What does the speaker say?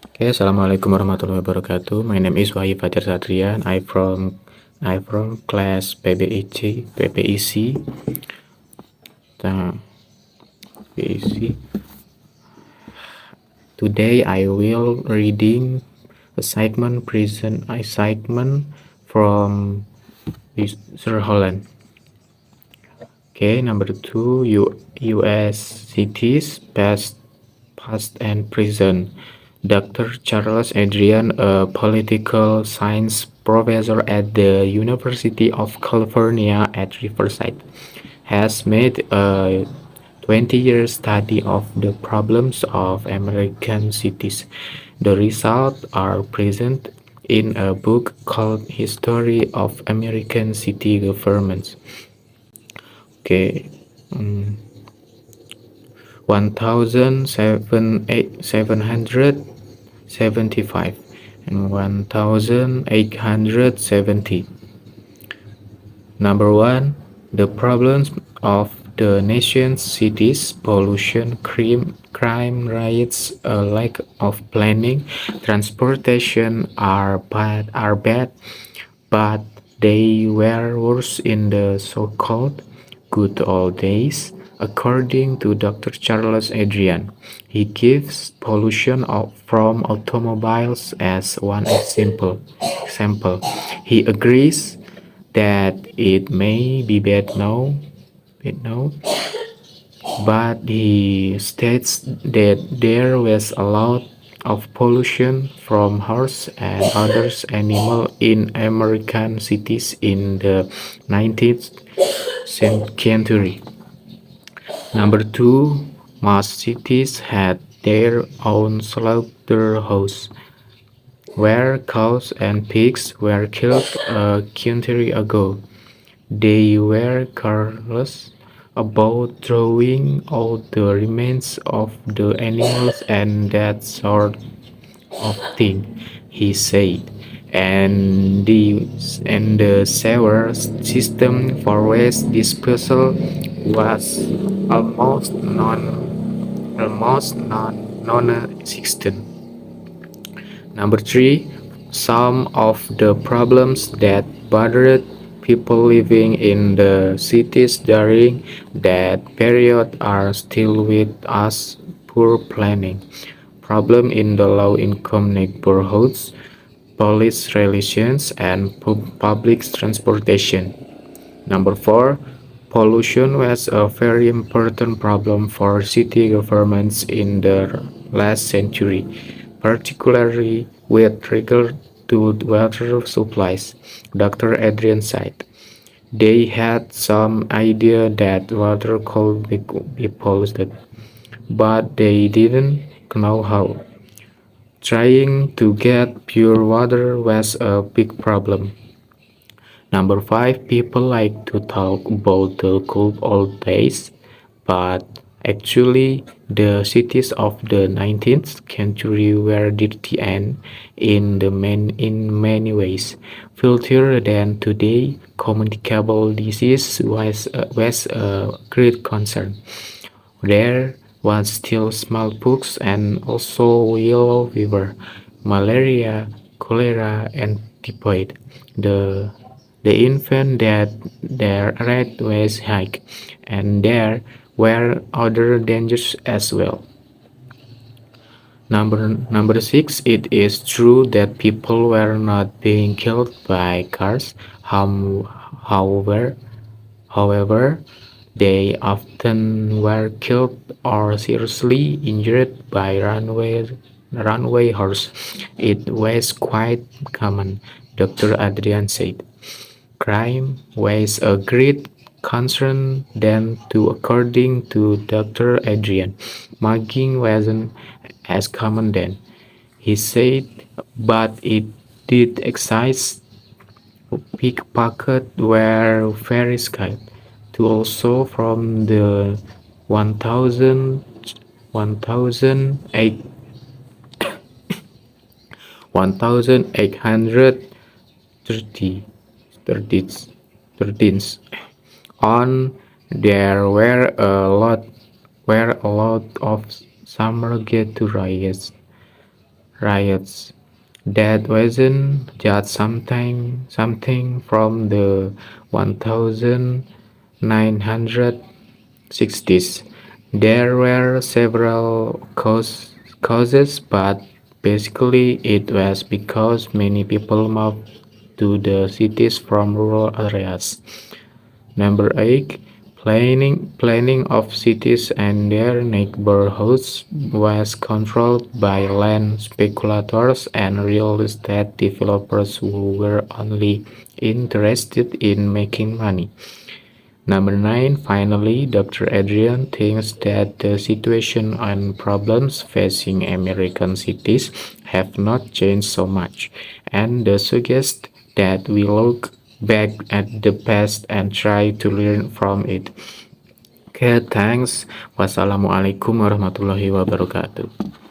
Okay, Assalamualaikum warahmatullahi wabarakatuh. My name is Wahyu Fajar Satrian. I from class PPEC. PPEC. Today I will reading assignment from Sir Holland. Okay, number two, U.S. cities past and present. Dr. Charles Adrian, a political science professor at the University of California at Riverside, has made a 20-year study of the problems of American cities. The results are present in a book called History of American City Governments. Okay, 1775 and 1870. Number one, the problems of the nation's cities: pollution, crime rates, a lack of planning, transportation are bad, but they were worse in the so-called good old days, according to Dr. Charles Adrian. He gives pollution from automobiles as one example. He agrees that it may be bad now, but he states that there was a lot of pollution from horse and other animals in American cities in the 19th century. Number two, most cities had their own slaughterhouse, where cows and pigs were killed a century ago. They were careless about throwing out the remains of the animals and that sort of thing, he said. And the sewer system for waste disposal was almost non-existent. Number three, some of the problems that bothered people living in the cities during that period are still with us: poor planning, problem in the low-income neighborhoods, police relations, and public transportation. Number four, pollution was a very important problem for city governments in the last century, particularly with regard to water supplies. Dr. Adrian said they had some idea that water could be polluted, but they didn't know how. Trying to get pure water was a big problem. Number five, people like to talk about the good old days, but actually, the cities of the 19th century were dirty and, in many ways, filthier than today. Communicable disease was a great concern. There was still smallpox and also yellow fever, malaria, cholera, and typhoid. The the infant death rate was high, and there were other dangers as well. Number six, it is true that people were not being killed by cars. However, However, they often were killed or seriously injured by runway horse. It was quite common, Dr. Adrian said. Crime was a great concern then too, according to Dr. Adrian. Mugging wasn't as common then, he said, but it did exist. Pickpockets were very skilled, too, also from the 1000 1800 1830 13s on. There were a lot of summer get to riots. riots. That wasn't just something from the 1960s. There were several causes, but basically it was because many people moved to the cities from rural areas. Number 8. Planning of cities and their neighborhoods was controlled by land speculators and real estate developers who were only interested in making money. Number 9. Finally, Dr. Adrian thinks that the situation and problems facing American cities have not changed so much, and suggests that we look back at the past and try to learn from it. Okay, thanks. Wassalamualaikum warahmatullahi wabarakatuh.